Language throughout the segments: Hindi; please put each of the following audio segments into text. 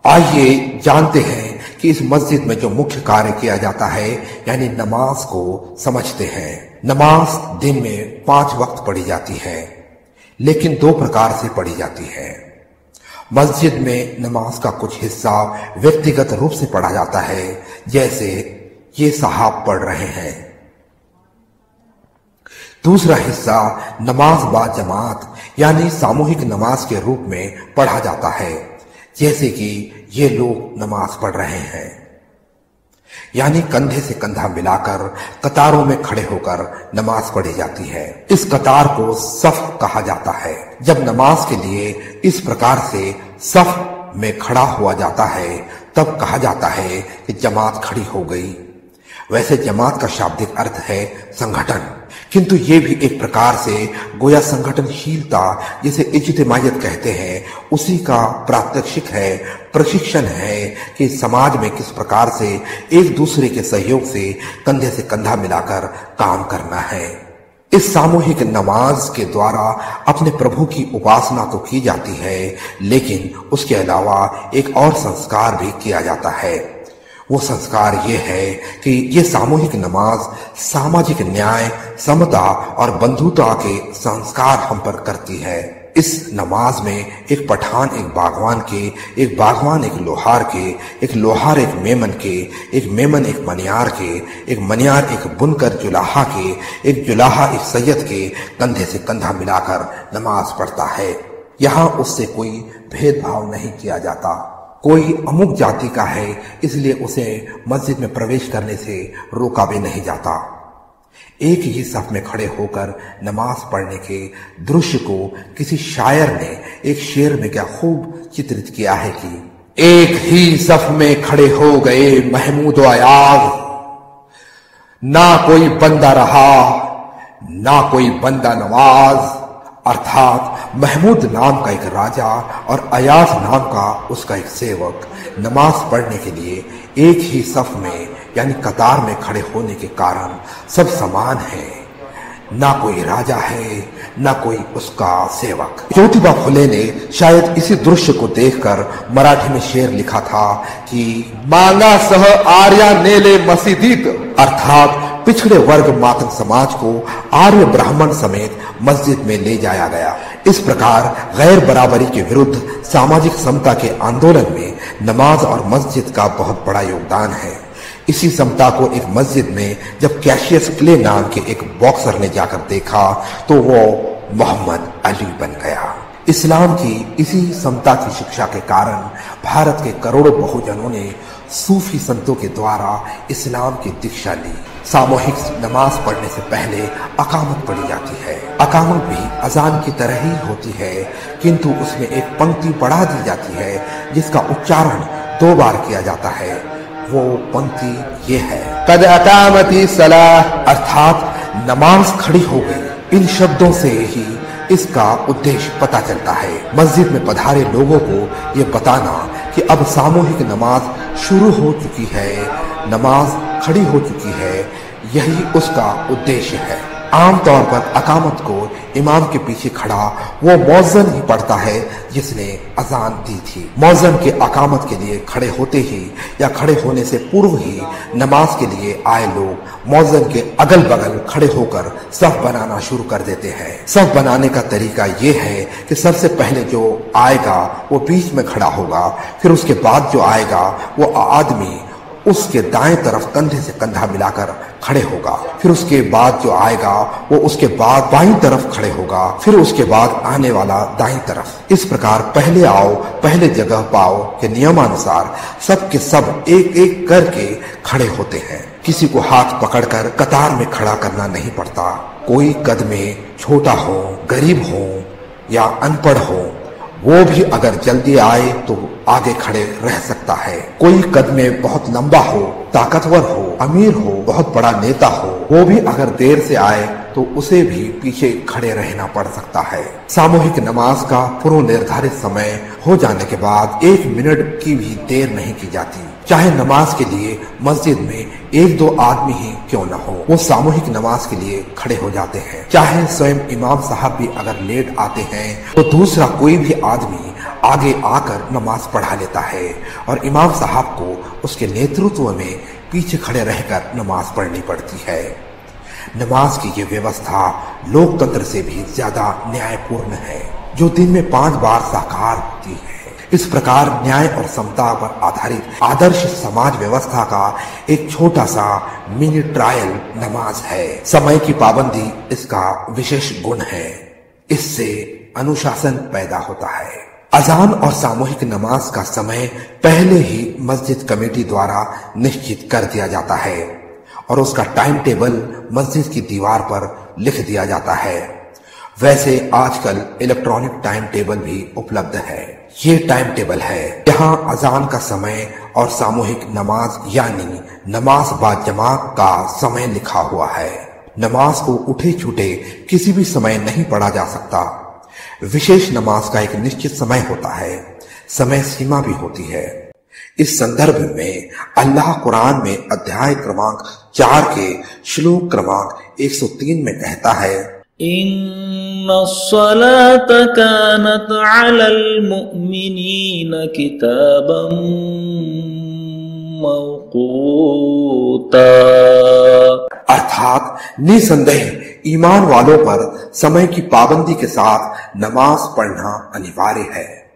आइए जानते हैं कि इस मस्जिद में जो मुख्य कार्य किया जाता है यानी नमाज को समझते हैं। नमाज दिन में 5 वक्त पढ़ी जाती है, लेकिन 2 प्रकार से पढ़ी जाती है। मस्जिद में नमाज का कुछ हिस्सा व्यक्तिगत रूप से पढ़ा जाता है, जैसे ये साहब पढ़ रहे हैं। दूसरा हिस्सा नमाज बा जमात यानी सामूहिक नमाज के रूप में पढ़ा जाता है, जैसे कि ये लोग नमाज पढ़ रहे हैं, यानी कंधे से कंधा मिलाकर कतारों में खड़े होकर नमाज पढ़ी जाती है। इस कतार को सफ कहा जाता है। जब नमाज के लिए इस प्रकार से सफ में खड़ा हुआ जाता है तब कहा जाता है कि जमात खड़ी हो गई। वैसे जमात का शाब्दिक अर्थ है संगठन, किंतु ये भी एक प्रकार से गोया संगठनशीलता जिसे इज्तिमायत कहते हैं उसी का प्रात्यक्षिक है, प्रशिक्षण है कि समाज में किस प्रकार से एक दूसरे के सहयोग से कंधे से कंधा मिलाकर काम करना है। इस सामूहिक नमाज के द्वारा अपने प्रभु की उपासना तो की जाती है, लेकिन उसके अलावा एक और संस्कार भी किया जाता है। वो संस्कार ये है कि ये सामूहिक नमाज सामाजिक न्याय, समता और बंधुता के संस्कार हम पर करती है। इस नमाज में एक पठान एक बागवान के, एक बागवान एक लोहार के, एक लोहार एक मेमन के, एक मेमन एक मनियार के, एक मनियार एक बुनकर जुलाहा के, एक जुलाहा एक सैयद के कंधे से कंधा मिलाकर नमाज पढ़ता है। यहाँ उससे कोई भेदभाव नहीं किया जाता। कोई अमुक जाति का है इसलिए उसे मस्जिद में प्रवेश करने से रोका भी नहीं जाता। एक ही सफ में खड़े होकर नमाज पढ़ने के दृश्य को किसी शायर ने एक शेर में क्या खूब चित्रित किया है कि एक ही सफ में खड़े हो गए महमूद अयाज, ना कोई बंदा रहा ना कोई बंदा नवाज। अर्थात महमूद नाम का एक राजा और अयाज नाम का उसका एक सेवक नमाज पढ़ने के लिए एक ही सफ में यानी कतार में खड़े होने के कारण सब समान हैं। ना कोई राजा है ना कोई उसका सेवक। ज्योतिबा फुले ने शायद इसी दृश्य को देखकर मराठी में शेर लिखा था कि मांगा सह आर्या नेले मसीदीत, अर्थात पिछड़े वर्ग मातंग समाज को आर्य ब्राह्मण समेत मस्जिद में ले जाया गया। इस प्रकार गैर बराबरी के विरुद्ध सामाजिक समता के आंदोलन में नमाज और मस्जिद का बहुत बड़ा योगदान है। इसी समता को एक मस्जिद में जब कैशियस क्ले नाम के एक बॉक्सर ने जाकर देखा तो वो मोहम्मद अली बन गया। इस्लाम की इसी समता की शिक्षा के कारण भारत के करोड़ों बहुजनों ने सूफी संतों के द्वारा इस्लाम की दीक्षा ली। सामूहिक नमाज पढ़ने से पहले अकामत पढ़ी जाती है। अकामत भी अजान की तरह ही होती है, किंतु उसमें एक पंक्ति बढ़ा दी जाती है जिसका उच्चारण 2 बार किया जाता है। वो पंक्ति ये है, कद अकामती सलाह, अर्थात नमाज खड़ी हो गई। इन शब्दों से ही इसका उद्देश्य पता चलता है। मस्जिद में पधारे लोगों को ये बताना कि अब सामूहिक नमाज शुरू हो चुकी है, नमाज खड़ी हो चुकी है, यही उसका उद्देश्य है। आमतौर पर अकामत को इमाम के पीछे खड़ा वो मौज़न ही पढ़ता है जिसने अजान दी थी। मौज़न के अकामत के लिए खड़े होते ही या खड़े होने से पूर्व ही नमाज के लिए आए लोग मौज़न के अगल बगल खड़े होकर सफ बनाना शुरू कर देते हैं। सफ बनाने का तरीका ये है कि सबसे पहले जो आएगा वो बीच में खड़ा होगा, फिर उसके बाद जो आएगा वो आदमी उसके दाएं तरफ कंधे से कंधा मिलाकर खड़े होगा, फिर उसके बाद जो आएगा वो उसके बाद बाईं तरफ खड़े होगा, फिर उसके बाद आने वाला दाईं तरफ। इस प्रकार पहले आओ पहले जगह पाओ के नियमानुसार सब के सब एक एक करके खड़े होते हैं। किसी को हाथ पकड़कर कतार में खड़ा करना नहीं पड़ता। कोई कद में छोटा हो, गरीब हो या अनपढ़ हो, वो भी अगर जल्दी आए तो आगे खड़े रह सकता है। कोई कद में बहुत लंबा हो, ताकतवर हो, अमीर हो, बहुत बड़ा नेता हो, वो भी अगर देर से आए तो उसे भी पीछे खड़े रहना पड़ सकता है। सामूहिक नमाज का पूर्व निर्धारित समय हो जाने के बाद 1 मिनट की भी देर नहीं की जाती। चाहे नमाज के लिए मस्जिद में 1-2 आदमी ही क्यों न हो, वो सामूहिक नमाज के लिए खड़े हो जाते हैं। चाहे स्वयं इमाम साहब भी अगर लेट आते हैं तो दूसरा कोई भी आदमी आगे आकर नमाज पढ़ा लेता है और इमाम साहब को उसके नेतृत्व में पीछे खड़े रहकर नमाज पढ़नी पड़ती है। नमाज की ये व्यवस्था लोकतंत्र से भी ज्यादा न्यायपूर्ण है, जो दिन में 5 बार साकार होती है। इस प्रकार न्याय और समता पर आधारित आदर्श समाज व्यवस्था का एक छोटा सा मिनी ट्रायल नमाज है। समय की पाबंदी इसका विशेष गुण है। इससे अनुशासन पैदा होता है। अजान और सामूहिक नमाज का समय पहले ही मस्जिद कमेटी द्वारा निश्चित कर दिया जाता है और उसका टाइम टेबल मस्जिद की दीवार पर लिख दिया जाता है। वैसे आजकल इलेक्ट्रॉनिक टाइम टेबल भी उपलब्ध है। ये टाइम टेबल है। यहाँ अजान का समय और सामूहिक नमाज यानी नमाज बा जमात का समय लिखा हुआ है। नमाज को उठे छूटे किसी भी समय नहीं पढ़ा जा सकता। विशेष नमाज का एक निश्चित समय होता है, समय सीमा भी होती है। इस संदर्भ में अल्लाह कुरान में अध्याय क्रमांक 4 के श्लोक क्रमांक 103 में कहता है, इन्नस्सलात कानत अलल मुमिनीन किताबन मौक़ूता। अर्थात निसंदेह ईमान वालों पर समय की पाबंदी के साथ नमाज पढ़ना अनिवार्य है।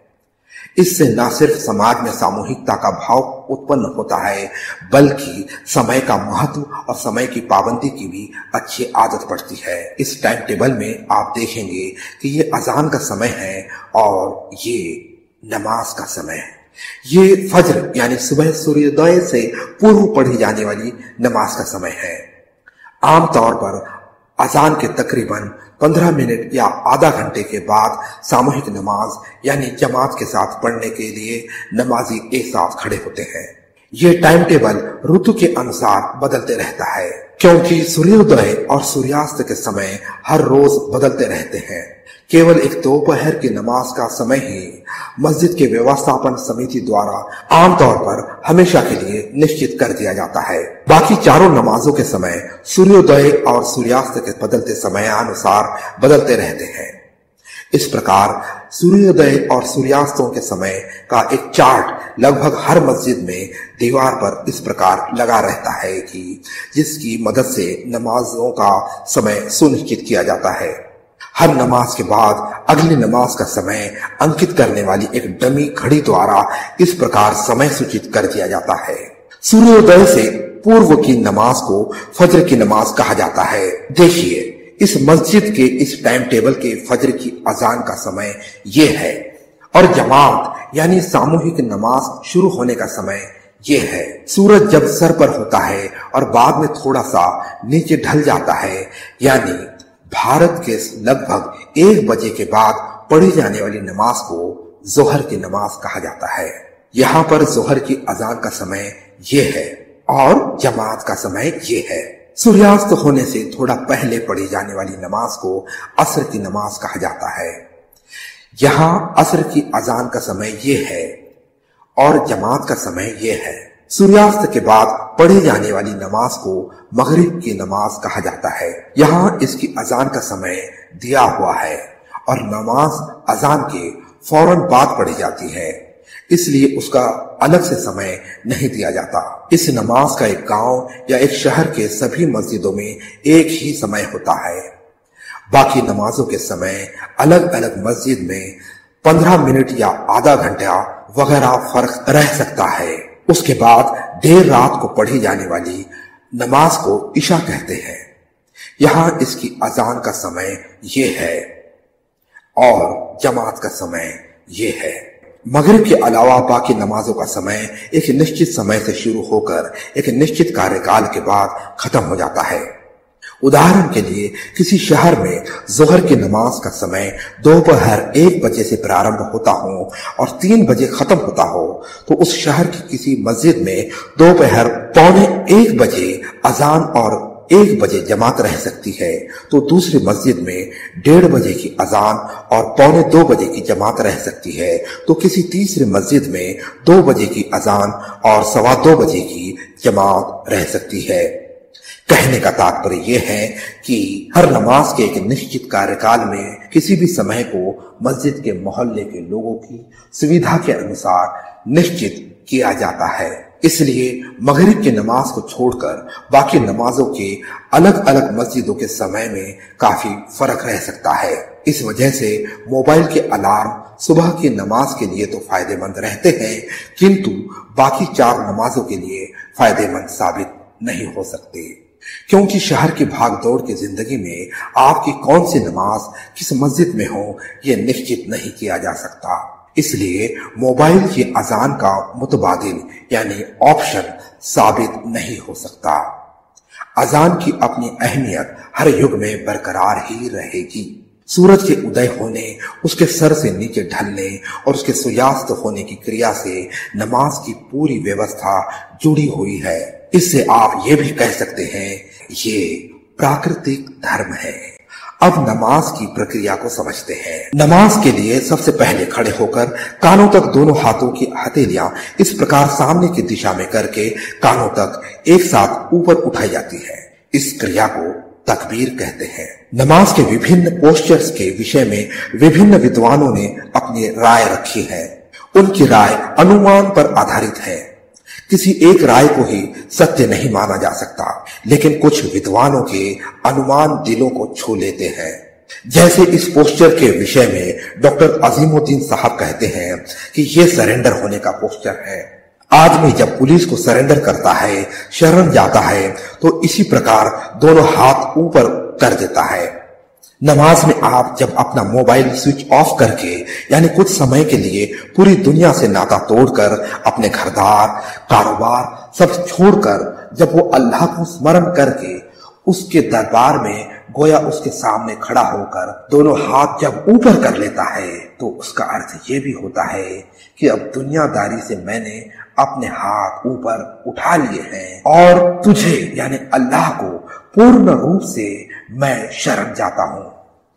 इससे न सिर्फ समाज में सामूहिकता का भाव उत्पन्न होता है, बल्कि समय का महत्व और समय की पाबंदी की भी अच्छी आदत पड़ती है। इस टाइम टेबल में आप देखेंगे कि ये अजान का समय है और ये नमाज का समय है। ये फज्र यानी सुबह सूर्योदय से पूर्व पढ़ी जाने वाली नमाज का समय है। आमतौर पर अजान के तकरीबन 15 मिनट या आधा घंटे के बाद सामूहिक नमाज यानी जमात के साथ पढ़ने के लिए नमाजी एक साथ खड़े होते हैं। ये टाइम टेबल ऋतु के अनुसार बदलते रहता है, क्योंकि सूर्योदय और सूर्यास्त के समय हर रोज बदलते रहते हैं। केवल एक दोपहर की नमाज का समय ही मस्जिद के व्यवस्थापन समिति द्वारा आमतौर पर हमेशा के लिए निश्चित कर दिया जाता है। बाकी चारों नमाजों के समय सूर्योदय और सूर्यास्त के बदलते समयानुसार बदलते रहते हैं। इस प्रकार सूर्योदय और सूर्यास्तों के समय का एक चार्ट लगभग हर मस्जिद में दीवार पर इस प्रकार लगा रहता है कि जिसकी मदद से नमाजों का समय सुनिश्चित किया जाता है। हर नमाज के बाद अगली नमाज का समय अंकित करने वाली एक डमी घड़ी द्वारा इस प्रकार समय सूचित कर दिया जाता है। सूर्योदय से पूर्व की नमाज को फज्र की नमाज कहा जाता है। देखिए, इस मस्जिद के इस टाइम टेबल के फज्र की अजान का समय ये है और जमात यानी सामूहिक नमाज शुरू होने का समय ये है। सूरज जब सर पर होता है और बाद में थोड़ा सा नीचे ढल जाता है, यानी भारत के लगभग 1 बजे के बाद पढ़ी जाने वाली नमाज को जोहर की नमाज कहा जाता है। यहाँ पर जोहर की अजान का समय ये है और जमात का समय ये है। सूर्यास्त होने से थोड़ा पहले पढ़ी जाने वाली नमाज को असर की नमाज कहा जाता है। यहाँ असर की अजान का समय ये है और जमात का समय ये है। सूर्यास्त के बाद पढ़ी जाने वाली नमाज को मगरिब की नमाज कहा जाता है। यहाँ इसकी अजान का समय दिया हुआ है और नमाज अजान के फौरन बाद पढ़ी जाती है, इसलिए उसका अलग से समय नहीं दिया जाता। इस नमाज का एक गांव या एक शहर के सभी मस्जिदों में एक ही समय होता है। बाकी नमाजों के समय अलग अलग मस्जिद में 15 मिनट या आधा घंटा वगैरह फर्क रह सकता है। उसके बाद देर रात को पढ़ी जाने वाली नमाज को इशा कहते हैं। यहाँ इसकी अजान का समय ये है और जमात का समय ये है। मगरिब के अलावा बाकी नमाजों का समय एक निश्चित समय से शुरू होकर एक निश्चित कार्यकाल के बाद खत्म हो जाता है। उदाहरण के लिए किसी शहर में जोहर की नमाज का समय दोपहर 1 बजे से प्रारंभ होता हो और 3 बजे खत्म होता हो, तो उस शहर की किसी मस्जिद में दोपहर 12:45 बजे अजान और 1 बजे जमात रह सकती है, तो दूसरी मस्जिद में 1:30 बजे की अजान और 1:45 बजे की जमात रह सकती है, तो किसी तीसरी मस्जिद में 2 बजे की अजान और 2:15 बजे की जमात रह सकती है। कहने का तात्पर्य यह है कि हर नमाज के एक निश्चित कार्यकाल में किसी भी समय को मस्जिद के मोहल्ले के लोगों की सुविधा के अनुसार निश्चित किया जाता है। इसलिए मगरिब की नमाज को छोड़कर बाकी नमाजों के अलग अलग मस्जिदों के समय में काफी फर्क रह सकता है। इस वजह से मोबाइल के अलार्म सुबह की नमाज के लिए तो फायदेमंद रहते हैं, किंतु बाकी 4 नमाजों के लिए फायदेमंद साबित नहीं हो सकते, क्योंकि शहर की भागदौड़ की जिंदगी में आपकी कौन सी नमाज किस मस्जिद में हो यह निश्चित नहीं किया जा सकता। इसलिए मोबाइल की अजान का मुतबादिल यानी ऑप्शन साबित नहीं हो सकता। अजान की अपनी अहमियत हर युग में बरकरार ही रहेगी। सूरज के उदय होने, उसके सर से नीचे ढलने और उसके सूर्यास्त होने की क्रिया से नमाज की पूरी व्यवस्था जुड़ी हुई है। इससे आप ये भी कह सकते हैं ये प्राकृतिक धर्म है। अब नमाज की प्रक्रिया को समझते हैं। नमाज के लिए सबसे पहले खड़े होकर कानों तक दोनों हाथों की हथेलियां इस प्रकार सामने की दिशा में करके कानों तक एक साथ ऊपर उठाई जाती है। इस क्रिया को तकबीर कहते हैं। नमाज के विभिन्न पोस्चर्स के विषय में विभिन्न विद्वानों ने अपनी राय रखी है। उनकी राय अनुमान पर आधारित है। किसी एक राय को ही सत्य नहीं माना जा सकता, लेकिन कुछ विद्वानों के अनुमान दिलों को छू लेते हैं। जैसे इस पोस्चर के विषय में डॉक्टर अजीमुद्दीन साहब कहते हैं कि यह सरेंडर होने का पोस्चर है। आदमी जब पुलिस को सरेंडर करता है, शरण जाता है, तो इसी प्रकार दोनों हाथ ऊपर कर देता है। नमाज में आप जब अपना मोबाइल स्विच ऑफ करके यानी कुछ समय के लिए पूरी दुनिया से नाता तोड़कर अपने घरदार, कारोबार सब छोड़कर जब वो अल्लाह को स्मरण करके उसके दरबार में गोया उसके सामने खड़ा होकर दोनों हाथ जब ऊपर कर लेता है, तो उसका अर्थ ये भी होता है कि अब दुनियादारी से मैंने अपने हाथ ऊपर उठा लिए हैं और तुझे यानी अल्लाह को पूर्ण रूप से मैं शरण जाता हूं।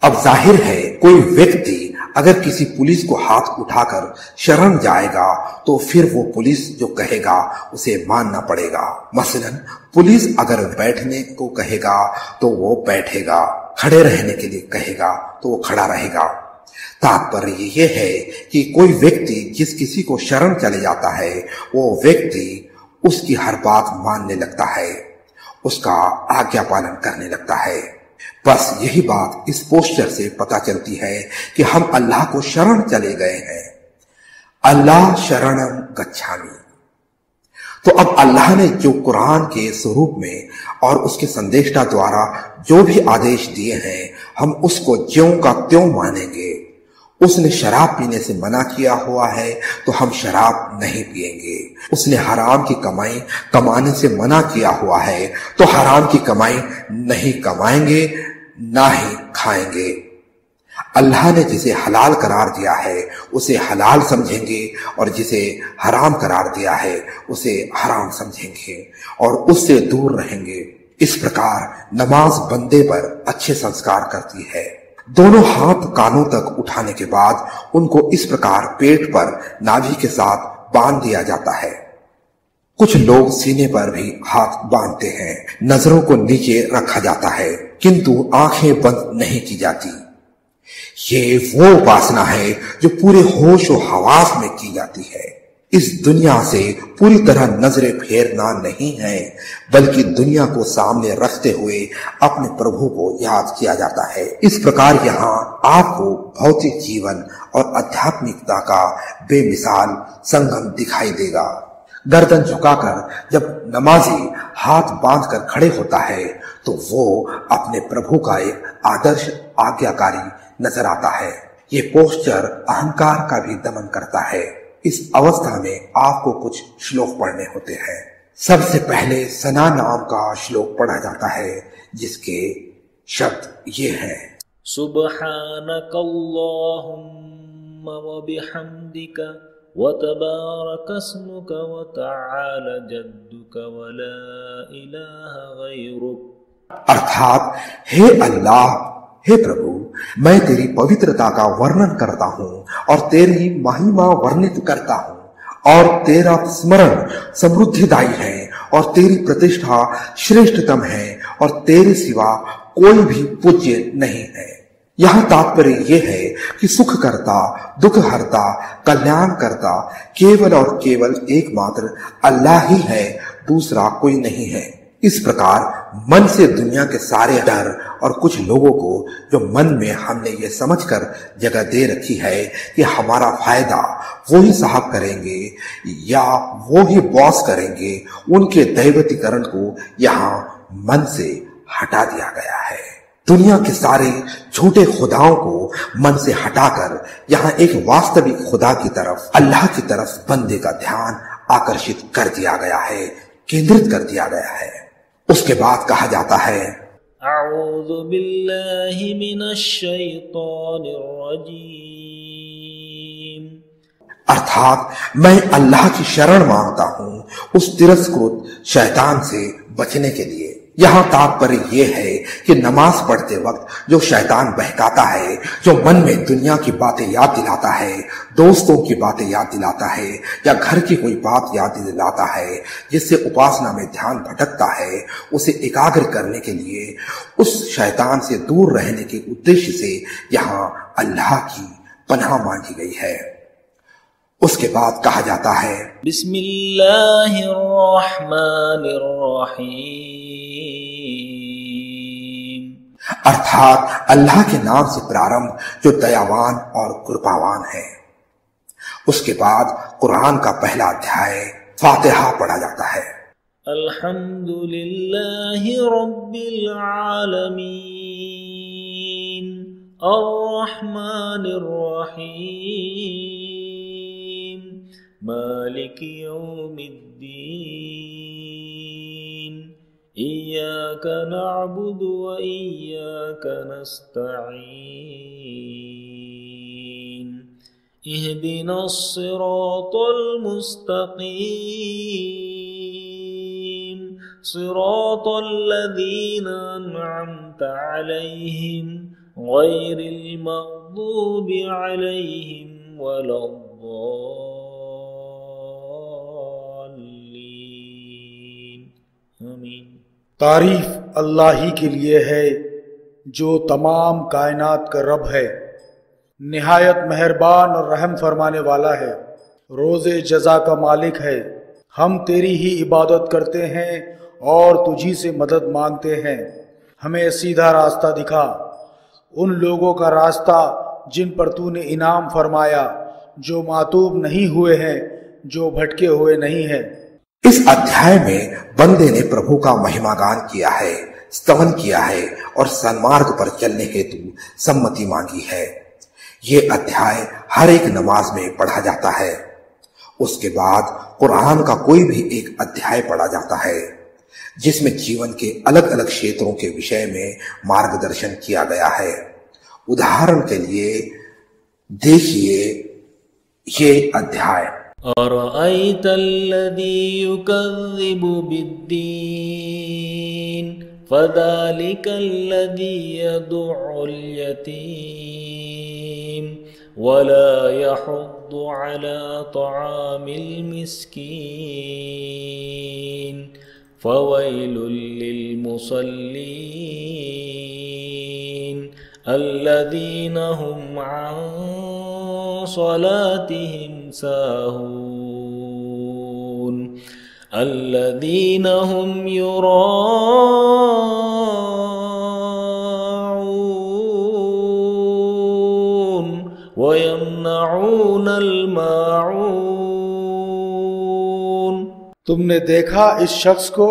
अब जाहिर है कोई व्यक्ति अगर किसी पुलिस को हाथ उठाकर शरण जाएगा तो फिर वो पुलिस जो कहेगा उसे मानना पड़ेगा। मसलन पुलिस अगर बैठने को कहेगा तो वो बैठेगा, खड़े रहने के लिए कहेगा तो वो खड़ा रहेगा। तात्पर्य ये है कि कोई व्यक्ति जिस किसी को शरण चले जाता है वो व्यक्ति उसकी हर बात मानने लगता है, उसका आज्ञा पालन करने लगता है। बस यही बात इस पोस्चर से पता चलती है कि हम अल्लाह को शरण चले गए हैं। अल्लाह शरणम गच्छामि। तो अब अल्लाह ने जो कुरान के स्वरूप में और उसके संदेष्टा द्वारा जो भी आदेश दिए हैं हम उसको ज्यों का त्यों मानेंगे। उसने शराब पीने से मना किया हुआ है तो हम शराब नहीं पिएंगे। उसने हराम की कमाई कमाने से मना किया हुआ है तो हराम की कमाई नहीं कमाएंगे, ना ही खाएंगे। अल्लाह ने जिसे हलाल करार दिया है उसे हलाल समझेंगे और जिसे हराम करार दिया है उसे हराम समझेंगे और उससे दूर रहेंगे। इस प्रकार नमाज बंदे पर अच्छे संस्कार करती है। दोनों हाथ कानों तक उठाने के बाद उनको इस प्रकार पेट पर नाभि के साथ बांध दिया जाता है। कुछ लोग सीने पर भी हाथ बांधते हैं। नजरों को नीचे रखा जाता है किंतु आंखें बंद नहीं की जाती। ये वो उपासना है जो पूरे होश और हवास में की जाती है। इस दुनिया से पूरी तरह नजरें फेरना नहीं है, बल्कि दुनिया को सामने रखते हुए अपने प्रभु को याद किया जाता है। इस प्रकार यहाँ आपको भौतिक जीवन और आध्यात्मिकता का बेमिसाल संगम दिखाई देगा। गर्दन झुकाकर जब नमाजी हाथ बांधकर खड़े होता है तो वो अपने प्रभु का एक आदर्श आज्ञाकारी नजर आता है। ये पोस्चर अहंकार का भी दमन करता है। इस अवस्था में आपको कुछ श्लोक पढ़ने होते हैं। सबसे पहले सना नाम का श्लोक पढ़ा जाता है जिसके शब्द ये हैं। सुब्हानकल्लाहुम्मा व बिहम्दिका व तबारकस्मुक व तआला जद्दुक व ला इलाहा गैरुक। अर्थात हे अल्लाह, हे प्रभु, मैं तेरी पवित्रता का वर्णन करता हूँ और तेरी महिमा वर्णित करता हूँ और तेरा स्मरण समृद्धिदायी है और तेरी प्रतिष्ठा श्रेष्ठतम है और तेरे सिवा कोई भी पूज्य नहीं है। यहां तात्पर्य यह है कि सुख करता, दुख हरता, कल्याण करता केवल और केवल एकमात्र अल्लाह ही है, दूसरा कोई नहीं है। इस प्रकार मन से दुनिया के सारे डर और कुछ लोगों को जो मन में हमने ये समझकर जगह दे रखी है कि हमारा फायदा वो ही साहब करेंगे या वो ही बॉस करेंगे, उनके दैवतीकरण को यहाँ मन से हटा दिया गया है। दुनिया के सारे झूठे खुदाओं को मन से हटाकर यहाँ एक वास्तविक खुदा की तरफ, अल्लाह की तरफ बंदे का ध्यान आकर्षित कर दिया गया है, केंद्रित कर दिया गया है। उसके बाद कहा जाता है, अऊज़ु बिल्लाहि मिनश शैतानिर रजीम, अर्थात मैं अल्लाह की शरण मांगता हूँ उस तिरस्कृत शैतान से बचने के लिए। यहाँ तात्पर्य यह है कि नमाज पढ़ते वक्त जो शैतान बहकाता है, जो मन में दुनिया की बातें याद दिलाता है, दोस्तों की बातें याद दिलाता है या घर की कोई बात याद दिलाता है जिससे उपासना में ध्यान भटकता है, उसे एकाग्र करने के लिए उस शैतान से दूर रहने के उद्देश्य से यहाँ अल्लाह की पनाह मांगी गई है। उसके बाद कहा जाता है, बिस्मिल्लाहिर रहमानिर रहीम, अर्थात अल्लाह के नाम से प्रारंभ जो दयावान और कृपावान है। उसके बाद कुरान का पहला अध्याय फातिहा पढ़ा जाता है। अल्हम्दुलिल्लाहि रब्बिल आलमीन, अर्रहमानिर रहीम, मालिकि यौमिद्दीन, इय्याका नअबुदु व इय्याका नस्तईन, इहदिनस सिरातल मुस्तकीम, सिरातल लज़ीना अनअमता अलैहिम गैरिल मग़दूबि अलैहिम वलद्दाल्लीन, आमीन। तारीफ अल्लाह ही के लिए है जो तमाम कायनात का रब है, निहायत मेहरबान और रहम फरमाने वाला है, रोज़े जज़ा का मालिक है। हम तेरी ही इबादत करते हैं और तुझी से मदद मांगते हैं। हमें सीधा रास्ता दिखा, उन लोगों का रास्ता जिन पर तूने इनाम फरमाया, जो मातूब नहीं हुए हैं, जो भटके हुए नहीं हैं। इस अध्याय में बंदे ने प्रभु का महिमागान किया है, स्तवन किया है और सन्मार्ग पर चलने हेतु सम्मति मांगी है। ये अध्याय हर एक नमाज में पढ़ा जाता है। उसके बाद कुरान का कोई भी एक अध्याय पढ़ा जाता है जिसमें जीवन के अलग अलग क्षेत्रों के विषय में मार्गदर्शन किया गया है। उदाहरण के लिए देखिए ये अध्याय, अरअयतल्लज़ी युकज़्ज़िबु बिद्दीन, फ़ज़ालिकल्लज़ी यदुअ्उल यतीम वला यहुद्दु अला तआमिल मिस्कीन, फ़वैलुल लिलमुसल्लीन अल्लज़ीना हुम अन सलातिहिम साहून, अल्लज़ीना हुम युराऊन व यमनऊनल माऊन। तुमने देखा इस शख्स को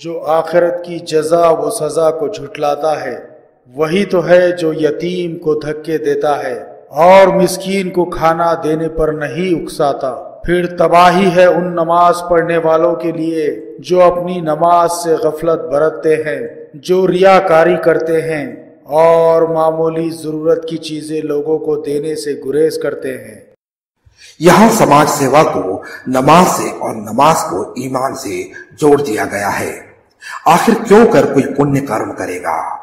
जो आखिरत की जजा व सजा को झुठलाता है, वही तो है जो यतीम को धक्के देता है और मिस्कीन को खाना देने पर नहीं उकसाता। फिर तबाही है उन नमाज पढ़ने वालों के लिए जो अपनी नमाज से गफलत बरतते हैं, जो रियाकारी करते हैं और मामूली जरूरत की चीजें लोगों को देने से गुरेज करते हैं। यहाँ समाज सेवा को नमाज से और नमाज को ईमान से जोड़ दिया गया है। आखिर क्यों कर कोई पुण्य कर्म करेगा?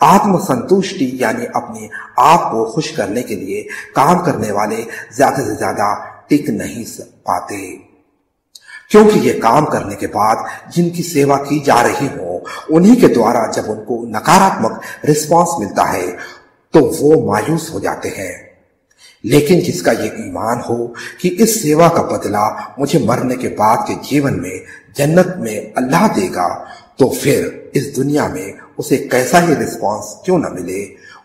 आत्मसंतुष्टि यानी अपने आप को खुश करने के लिए काम करने वाले ज्यादा से ज्यादा टिक नहीं पाते, क्योंकि ये काम करने के बाद जिनकी सेवा की जा रही हो उन्हीं के द्वारा जब उनको नकारात्मक रिस्पांस मिलता है तो वो मायूस हो जाते हैं। लेकिन जिसका ये ईमान हो कि इस सेवा का बदला मुझे मरने के बाद के जीवन में जन्नत में अल्लाह देगा, तो फिर इस दुनिया में उसे कैसा ही रिस्पांस क्यों न मिले,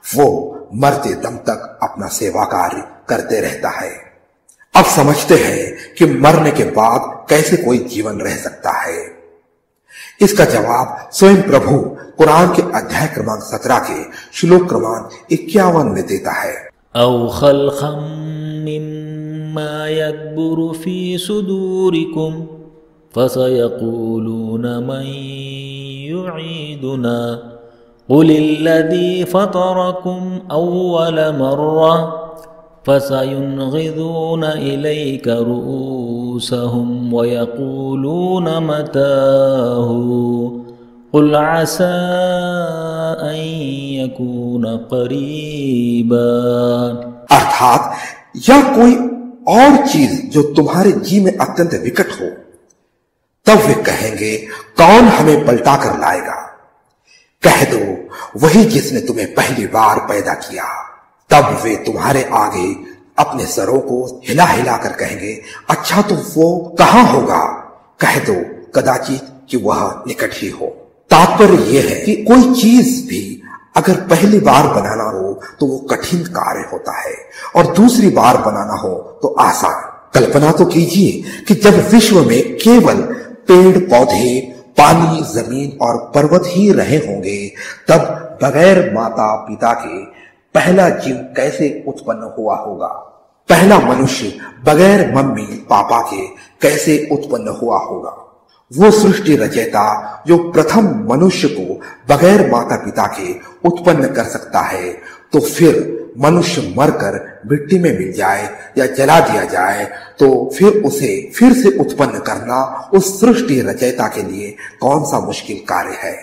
वो मरते दम तक अपना सेवा कार्य करते रहता है। अब समझते हैं कि मरने के बाद कैसे कोई जीवन रह सकता है। इसका जवाब स्वयं प्रभु कुरान के अध्याय क्रमांक 17 के श्लोक क्रमांक 51 में देता है। औ खल्क़म मिम्मा यकबुरु फी सुदूरिकुम फसयक़ूलून मन युईदुना क़ुलिल्लज़ी फ़तरकुम अव्वल मर्रा फसयुनग़िज़ून इलैका रुऊसहुम वयक़ूलून मताहु क़ुल असा अन यकून क़रीबा। अर्थात या कोई और चीज जो तुम्हारे जी में अत्यंत विकट हो, तब वे कहेंगे कौन हमें पलटा कर लाएगा। कह दो वही जिसने तुम्हें पहली बार पैदा किया। तब वे तुम्हारे आगे अपने सरों को हिला हिला कर कहेंगे अच्छा तो वो कहां होगा। कह दो कदाचित कि वह निकट ही हो। तात्पर्य यह है कि कोई चीज भी अगर पहली बार बनाना हो तो वो कठिन कार्य होता है और दूसरी बार बनाना हो तो आसान। कल्पना तो कीजिए कि जब विश्व में केवल पेड़ पौधे, पानी, जमीन और पर्वत ही रहे होंगे, तब बगैर माता पिता के पहला जीव कैसे उत्पन्न हुआ होगा। पहला मनुष्य बगैर मम्मी पापा के कैसे उत्पन्न हुआ होगा। वो सृष्टि रचयिता जो प्रथम मनुष्य को बगैर माता पिता के उत्पन्न कर सकता है, तो फिर मनुष्य मरकर मिट्टी में मिल जाए या जला दिया जाए तो फिर उसे फिर से उत्पन्न करना उस सृष्टि रचयिता के लिए कौन सा मुश्किल कार्य है।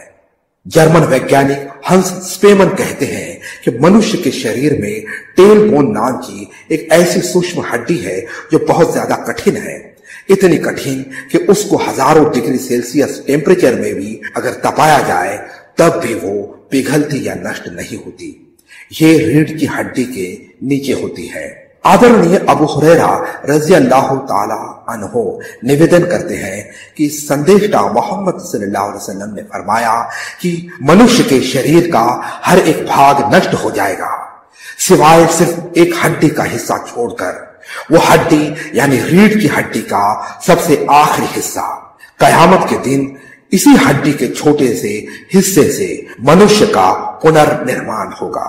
जर्मन वैज्ञानिक हंस स्पेमन कहते हैं कि मनुष्य के शरीर में टेलबोन नाम की एक ऐसी सूक्ष्म हड्डी है जो बहुत ज्यादा कठिन है। इतनी कठिन कि उसको हजारों डिग्री सेल्सियस टेम्परेचर में भी अगर तपाया जाए तब भी वो पिघलती या नष्ट नहीं होती। ये रीढ़ की हड्डी के नीचे होती है। आदरणीय अबू हुरैरा रज़ी अल्लाह ताला अन्हो निवेदन करते हैं कि संदेशा मोहम्मद सल्लल्लाहु अलैहि वसल्लम ने फरमाया कि मनुष्य के शरीर का हर एक भाग नष्ट हो जाएगा सिवाय सिर्फ एक हड्डी का हिस्सा छोड़कर। वो हड्डी यानी रीढ़ की हड्डी का सबसे आखिरी हिस्सा। कयामत के दिन इसी हड्डी के छोटे से हिस्से से मनुष्य का पुनर्निर्माण होगा।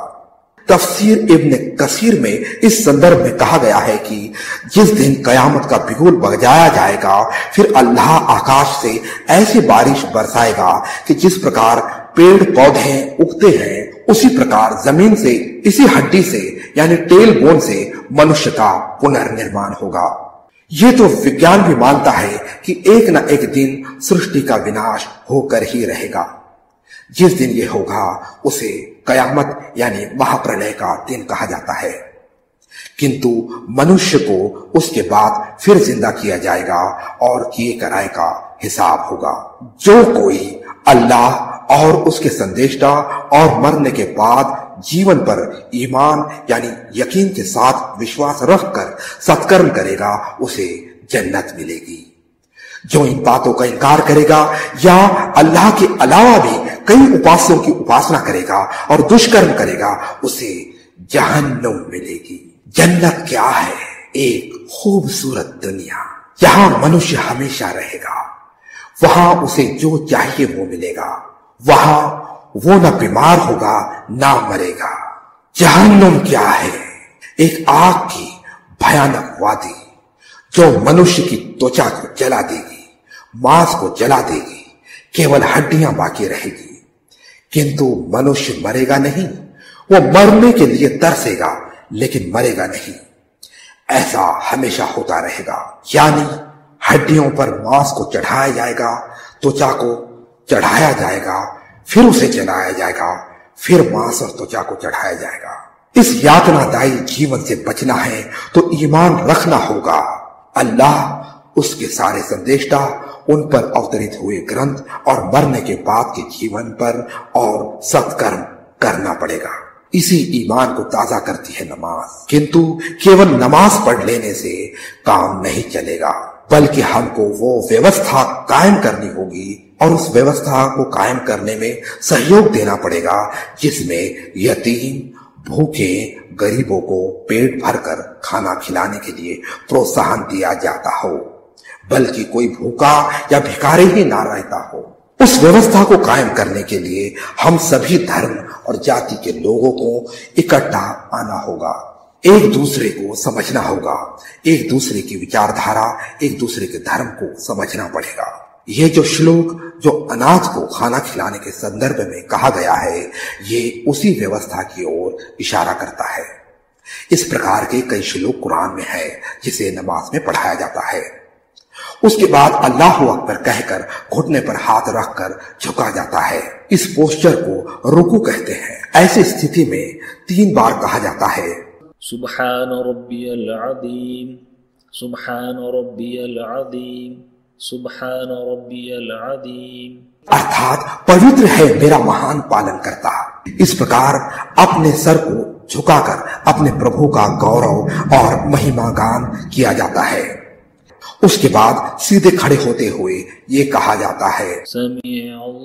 तफसीर इब्न कसीर में इस संदर्भ में कहा गया है कि जिस दिन कयामत का बिगुल बजाया जाएगा, फिर अल्लाह आकाश से ऐसी बारिश बरसाएगा कि जिस प्रकार पेड़ पौधे उगते हैं, उसी प्रकार जमीन से इसी हड्डी से यानी टेल बोन से मनुष्य का पुनर्निर्माण होगा। ये तो विज्ञान भी मानता है कि एक न एक दिन सृष्टि का विनाश होकर ही रहेगा। जिस दिन ये होगा उसे कयामत यानी महाप्रलय का दिन कहा जाता है। किंतु मनुष्य को उसके बाद फिर जिंदा किया जाएगा और किए कराए का हिसाब होगा। जो कोई अल्लाह और उसके संदेशा और मरने के बाद जीवन पर ईमान यानी यकीन के साथ विश्वास रखकर सत्कर्म करेगा, उसे जन्नत मिलेगी। जो इन बातों का इनकार करेगा या अल्लाह के अलावा भी कई उपास्यों की उपासना करेगा और दुष्कर्म करेगा, उसे जहन्नुम मिलेगी। जन्नत क्या है? एक खूबसूरत दुनिया जहां मनुष्य हमेशा रहेगा। वहां उसे जो चाहिए वो मिलेगा। वहां वो न बीमार होगा ना मरेगा। जहन्नुम क्या है? एक आग की भयानक वादी जो मनुष्य की त्वचा को जला देगी, मांस को जला देगी, केवल हड्डियां बाकी रहेगी। किंतु मनुष्य मरेगा नहीं। वो मरने के लिए तरसेगा लेकिन मरेगा नहीं। ऐसा हमेशा होता रहेगा। यानी हड्डियों पर मांस को चढ़ाया जाएगा, त्वचा को चढ़ाया जाएगा, फिर उसे जलाया जाएगा, फिर मांस और त्वचा को चढ़ाया जाएगा। इस यातनादायी जीवन से बचना है तो ईमान रखना होगा। अल्लाह उसके सारे संदेष्टा, उन पर अवतरित हुए ग्रंथ और मरने के बाद के जीवन पर और सत्कर्म करना पड़ेगा। इसी ईमान को ताजा करती है नमाज। किंतु केवल नमाज पढ़ लेने से काम नहीं चलेगा, बल्कि हमको वो व्यवस्था कायम करनी होगी और उस व्यवस्था को कायम करने में सहयोग देना पड़ेगा जिसमें यतीम, भूखे, गरीबों को पेट भरकर खाना खिलाने के लिए प्रोत्साहन दिया जाता हो, बल्कि कोई भूखा या भिखारी ही ना रहता हो। उस व्यवस्था को कायम करने के लिए हम सभी धर्म और जाति के लोगों को इकट्ठा आना होगा, एक दूसरे को समझना होगा, एक दूसरे की विचारधारा, एक दूसरे के धर्म को समझना पड़ेगा। ये जो श्लोक जो अनाथ को खाना खिलाने के संदर्भ में कहा गया है, ये उसी व्यवस्था की ओर इशारा करता है। इस प्रकार के कई श्लोक कुरान में है जिसे नमाज में पढ़ाया जाता है। उसके बाद अल्लाह अकबर कहकर घुटने पर हाथ रखकर झुका जाता है। इस पोस्चर को रुकू कहते हैं। ऐसी स्थिति में 3 बार कहा जाता है, सुब्हान रब्बियल अज़ीम, सुब्हान रब्बियल अज़ीम, सुब्हान रब्बियल अज़ीम, अर्थात पवित्र है मेरा महान पालन करता। इस प्रकार अपने सर को झुकाकर अपने प्रभु का गौरव और महिमा गान किया जाता है। उसके बाद सीधे खड़े होते हुए ये कहा जाता है, समीअल्लाहु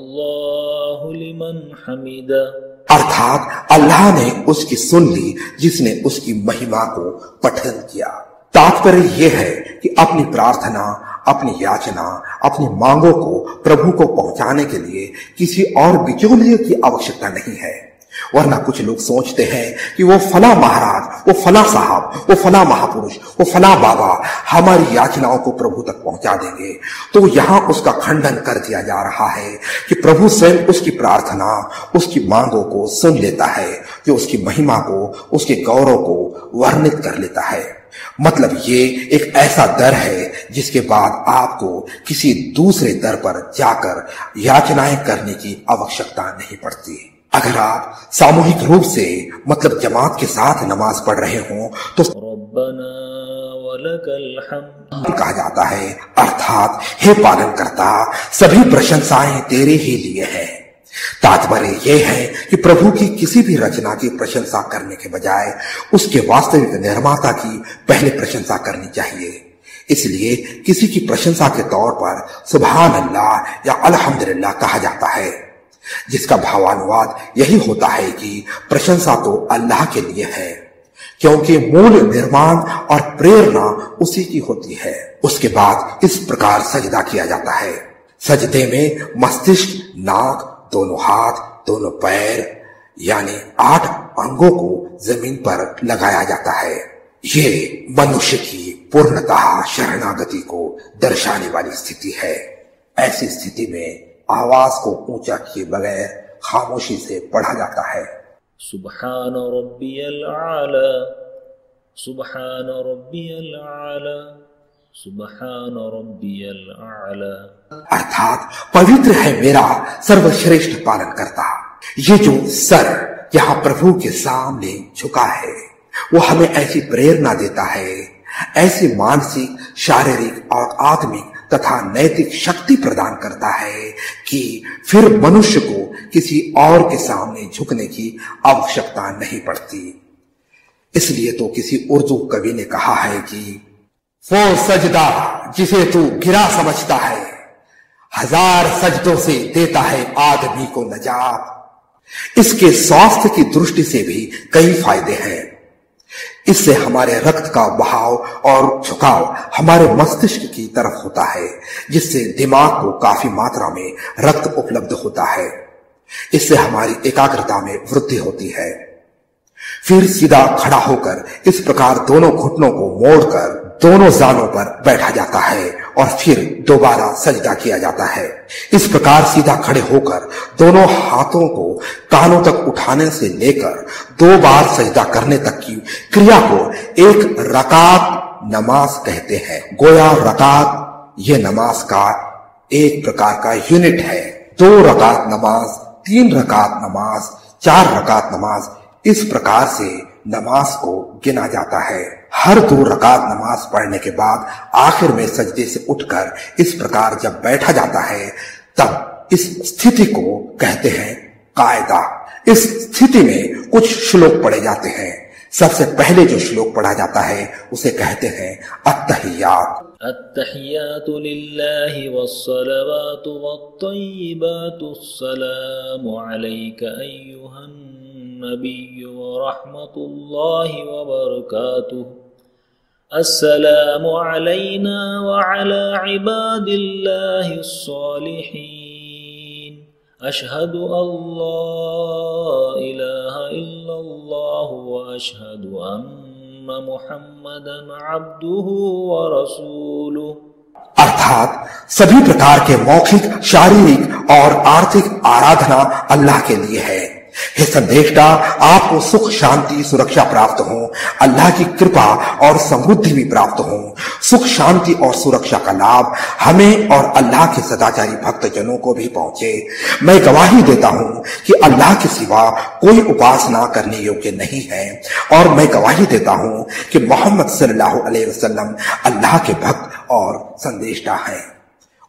लिमन हमिदा, अर्थात अल्लाह ने उसकी सुन ली जिसने उसकी महिमा को पठन किया। तात्पर्य यह है कि अपनी प्रार्थना, अपनी याचना, अपनी मांगों को प्रभु को पहुंचाने के लिए किसी और बिचौलिए की आवश्यकता नहीं है। वरना कुछ लोग सोचते हैं कि वो फला महाराज, वो फला साहब, वो फला महापुरुष, वो फला बाबा हमारी याचनाओं को प्रभु तक पहुंचा देंगे। तो यहाँ उसका खंडन कर दिया जा रहा है कि प्रभु स्वयं उसकी प्रार्थना, उसकी मांगों को सुन लेता है, जो उसकी महिमा को, उसके गौरव को वर्णित कर लेता है। मतलब ये एक ऐसा दर है जिसके बाद आपको किसी दूसरे दर पर जाकर याचनाएं करने की आवश्यकता नहीं पड़ती। अगर आप सामूहिक रूप से मतलब जमात के साथ नमाज पढ़ रहे हो तो रब्बना वलकल हम्द कहा जाता है, अर्थात हे पालन करता, सभी प्रशंसाएं तेरे ही लिए हैं। तात्पर्य यह है कि प्रभु की किसी भी रचना की प्रशंसा करने के बजाय उसके वास्तविक निर्माता की पहले प्रशंसा करनी चाहिए। इसलिए किसी की प्रशंसा के तौर पर सुभान अल्लाह या अल्हम्दुलिल्लाह कहा जाता है, जिसका भावानुवाद यही होता है कि प्रशंसा तो अल्लाह के लिए है, क्योंकि मूल निर्माण और प्रेरणा उसी की होती है। उसके बाद इस प्रकार सजदा किया जाता है। सजदे में मस्तिष्क, नाक, दोनों हाथ, दोनों पैर यानी 8 अंगों को जमीन पर लगाया जाता है। ये मनुष्य की पूर्णतः शरणागति को दर्शाने वाली स्थिति है। ऐसी स्थिति में आवाज को ऊंचा किए बगैर खामोशी से पढ़ा जाता है, सुब्हान रब्बियल आला, सुब्हान रब्बियल आला, सुब्हान रब्बियल आला, अर्थात पवित्र है मेरा सर्वश्रेष्ठ पालन करता। ये जो सर यहाँ प्रभु के सामने झुका है वो हमें ऐसी प्रेरणा देता है, ऐसी मानसिक, शारीरिक और आत्मिक तथा नैतिक शक्ति प्रदान करता है कि फिर मनुष्य को किसी और के सामने झुकने की आवश्यकता नहीं पड़ती। इसलिए तो किसी उर्दू कवि ने कहा है कि वो सजदा जिसे तू गिरा समझता है, 1000 सजदों से देता है आदमी को नजात। इसके स्वास्थ्य की दृष्टि से भी कई फायदे हैं। इससे हमारे रक्त का बहाव और झुकाव हमारे मस्तिष्क की तरफ होता है, जिससे दिमाग को काफी मात्रा में रक्त उपलब्ध होता है। इससे हमारी एकाग्रता में वृद्धि होती है। फिर सीधा खड़ा होकर इस प्रकार दोनों घुटनों को मोड़कर दोनों जानों पर बैठा जाता है और फिर दोबारा सजदा किया जाता है। इस प्रकार सीधा खड़े होकर दोनों हाथों को कानों तक उठाने से लेकर 2 बार सजदा करने तक की क्रिया को एक रकात नमाज कहते हैं। गोया रकात ये नमाज का एक प्रकार का यूनिट है। 2 रकात नमाज, 3 रकात नमाज, 4 रकात नमाज, इस प्रकार से नमाज को गिना जाता है। हर 2 रकात नमाज पढ़ने के बाद आखिर में सजदे से उठकर इस प्रकार जब बैठा जाता है तब इस स्थिति को कहते हैं कायदा। इस स्थिति में कुछ श्लोक पढ़े जाते हैं। सबसे पहले जो श्लोक पढ़ा जाता है उसे कहते हैं अत्तहियात। अत्तहियातु लिल्लाहि वस्सलवातु वत्तय्यिबातु अस्सलामु अलैका अय्युहन नबिय्यु व रहमतुल्लाहि व बरकातुहु। अस्सलामु अलैना व अला इबादिल्लाहि अस्सालिहीन। अशहदु अल्ला इलाहा इल्लल्लाहु व अशहदु अन्ना मुहम्मदन अब्दुहु व रसूलुहु। अर्थात सभी प्रकार के मौखिक, शारीरिक और आर्थिक आराधना अल्लाह के लिए है। हे संदेशता, आपको सुख, शांति, सुरक्षा प्राप्त हो, अल्लाह की कृपा और समृद्धि भी प्राप्त हो। सुख, शांति और सुरक्षा का लाभ हमें और अल्लाह के सदाचारी भक्तजनों को भी पहुंचे। मैं गवाही देता हूं कि अल्लाह के सिवा कोई उपासना करने योग्य नहीं है और मैं गवाही देता हूं कि मोहम्मद सल्लल्लाहु अलैहि वसल्लम अल्लाह के भक्त और संदेशता हैं।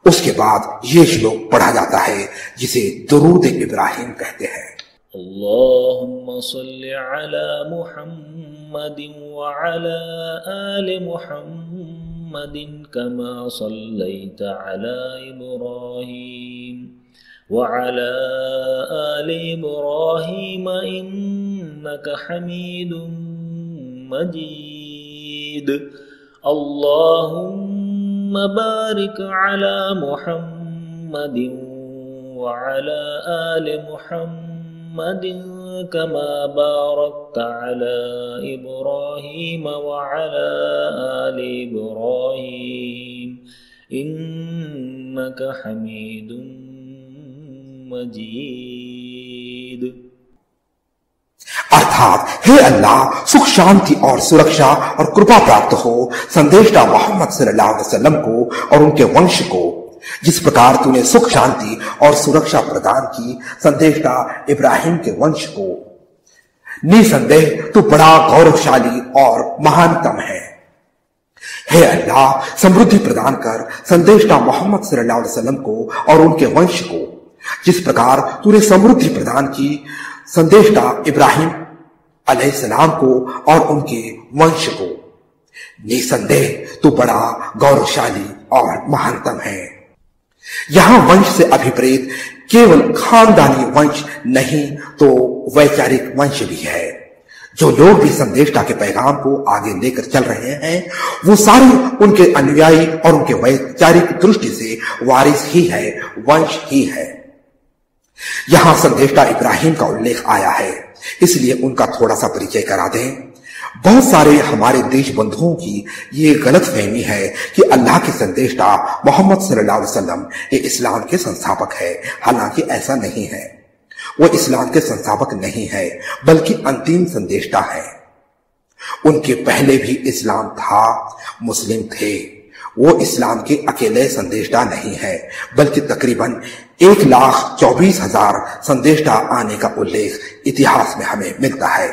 उसके बाद ये श्लोक पढ़ा जाता है जिसे दुरूद इब्राहिम कहते हैं। अल्लाहुम्मा सल्लि अला मुहम्मदिन व अला आलि मुहम्मदिन कमा सल्लैता अला इब्राहीम व अला आलि इब्राहीम इन्नका हमीदुम मजीद। अल्लाहुम्मा बारिक अला मुहम्मदिन व अला आलि मुहम्मदिन कमा बारकता अला इब्राहीम व अला आलि इब्राहीम इन्नका हमीदुम मजीद। अर्थात हे अल्लाह, सुख, शांति और सुरक्षा और कृपा प्राप्त हो संदेशता मोहम्मद सल्लल्लाहु अलैहि वसल्लम को और उनके वंश को, जिस प्रकार तूने सुख, शांति और सुरक्षा प्रदान की संदेशता इब्राहिम के वंश को। निसंदेह तू बड़ा गौरवशाली और महानतम है। हे अल्लाह, समृद्धि प्रदान कर संदेशता मोहम्मद सल्लल्लाहु अलैहि वसल्लम को और उनके वंश को, जिस प्रकार तूने समृद्धि प्रदान की संदेशता इब्राहिम अलैहिस्सलाम को और उनके वंश को। निसंदेह तू बड़ा गौरवशाली और महानतम है। यहां वंश से अभिप्रेत केवल खानदानी वंश नहीं तो वैचारिक वंश भी है। जो लोग भी संदेशता के पैगाम को आगे लेकर चल रहे हैं वो सारे उनके अनुयायी और उनके वैचारिक दृष्टि से वारिस ही है, वंश ही है। यहां संदेशता इब्राहिम का उल्लेख आया है, इसलिए उनका थोड़ा सा परिचय करा दें। बहुत सारे हमारे देश बंधुओं की ये गलत फहमी है कि अल्लाह के संदेशता मोहम्मद सल्लल्लाहु अलैहि वसल्लम ये इस्लाम के संस्थापक है। हालांकि ऐसा नहीं है। वो इस्लाम के संस्थापक नहीं है बल्कि अंतिम संदेशता है। उनके पहले भी इस्लाम था, मुस्लिम थे। वो इस्लाम के अकेले संदेशता नहीं है बल्कि तकरीबन 1,24,000 संदेशता आने का उल्लेख इतिहास में हमें मिलता है।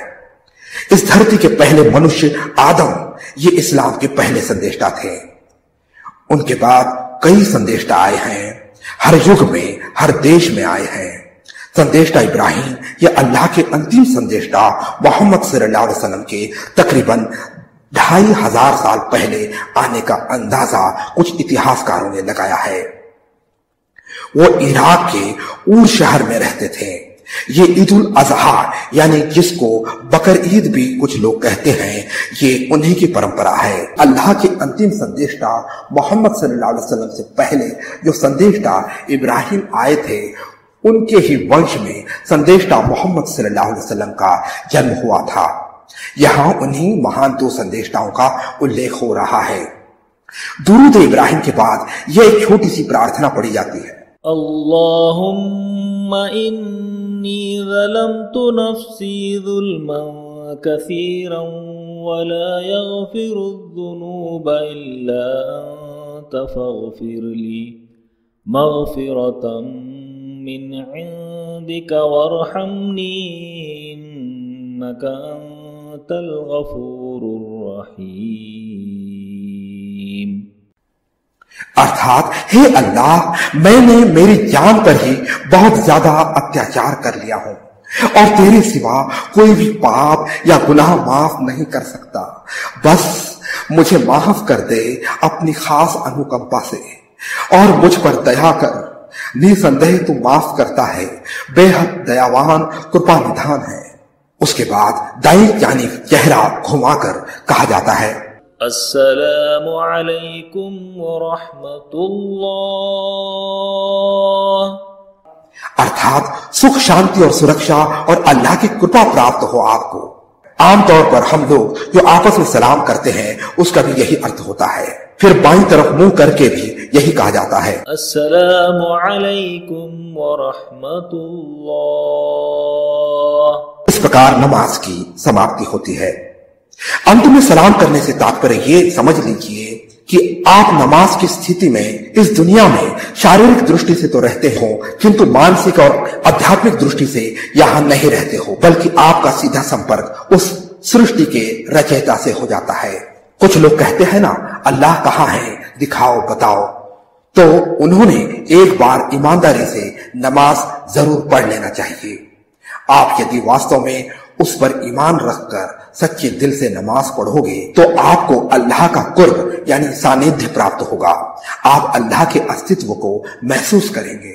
इस धरती के पहले मनुष्य आदम ये इस्लाम के पहले संदेशता थे। उनके बाद कई संदेशता आए हैं, हर युग में, हर देश में आए हैं। संदेशता इब्राहिम या अल्लाह के अंतिम संदेशता मोहम्मद सल्लल्लाहु अलैहि वसल्लम के तकरीबन 2,500 साल पहले आने का अंदाजा कुछ इतिहासकारों ने लगाया है। वो इराक के ऊर शहर में रहते थे। ये ईद उल अजहा यानी जिसको बकर ईद भी कुछ लोग कहते हैं, ये उन्हीं की परंपरा है। अल्लाह के अंतिम संदेशता मोहम्मद सल्लल्लाहु अलैहि वसल्लम से पहले जो संदेशता इब्राहिम आए थे उनके ही वंश में संदेशता मोहम्मद सल्लल्लाहु अलैहि वसल्लम का जन्म हुआ था। यहां उन्हीं महान 2 संदेशताओं का उल्लेख हो रहा है। दुरूद इब्राहिम के बाद यह एक छोटी सी प्रार्थना पढ़ी जाती है। अल्लाहुम्मा इन्नी ज़लमतु नफ्सी ज़ुल्मन कसीरन वला यग़फिरुज़्ज़ुनूब इल्ला अंत फ़ग़फ़िरली मग़फ़िरतम मिन इंदिका वरहमनी इन्नका अंतल अंतल गफूरुर रहीम। अर्थात हे अल्लाह, मैंने मेरी जान पर ही बहुत ज्यादा अत्याचार कर लिया हूं और तेरे सिवा कोई भी पाप या गुनाह माफ नहीं कर सकता। बस मुझे माफ कर दे अपनी खास अनुकंपा से और मुझ पर दया कर। निसंदेह तू माफ करता है, बेहद दयावान कृपा निधान है। उसके बाद दाईं जानिब चेहरा घुमाकर कहा जाता है, अस्सलामु अलैकुम व रहमतुल्लाह। अर्थात सुख शांति और सुरक्षा और अल्लाह की कृपा प्राप्त हो आपको। आमतौर पर हम लोग जो आपस में सलाम करते हैं उसका भी यही अर्थ होता है। फिर बाईं तरफ मुंह करके भी यही कहा जाता है, अस्सलामु अलैकुम व रहमतुल्लाह। इस प्रकार नमाज की समाप्ति होती है। अंत में सलाम करने से तात्पर्य ये समझ लीजिए कि आप नमाज की स्थिति में इस दुनिया में शारीरिक दृष्टि से तो रहते हो, किंतु मानसिक और आध्यात्मिक दृष्टि से यहां नहीं रहते हो, बल्कि आपका सीधा संपर्क उस सृष्टि के रचयिता से हो जाता है। कुछ लोग कहते हैं ना, अल्लाह कहाँ है, दिखाओ बताओ। तो उन्होंने एक बार ईमानदारी से नमाज जरूर पढ़ लेना चाहिए। आप यदि वास्तव में उस पर ईमान रखकर सच्चे दिल से नमाज पढ़ोगे तो आपको अल्लाह का कुर्ब यानी सानिध्य प्राप्त होगा। आप अल्लाह के अस्तित्व को महसूस करेंगे।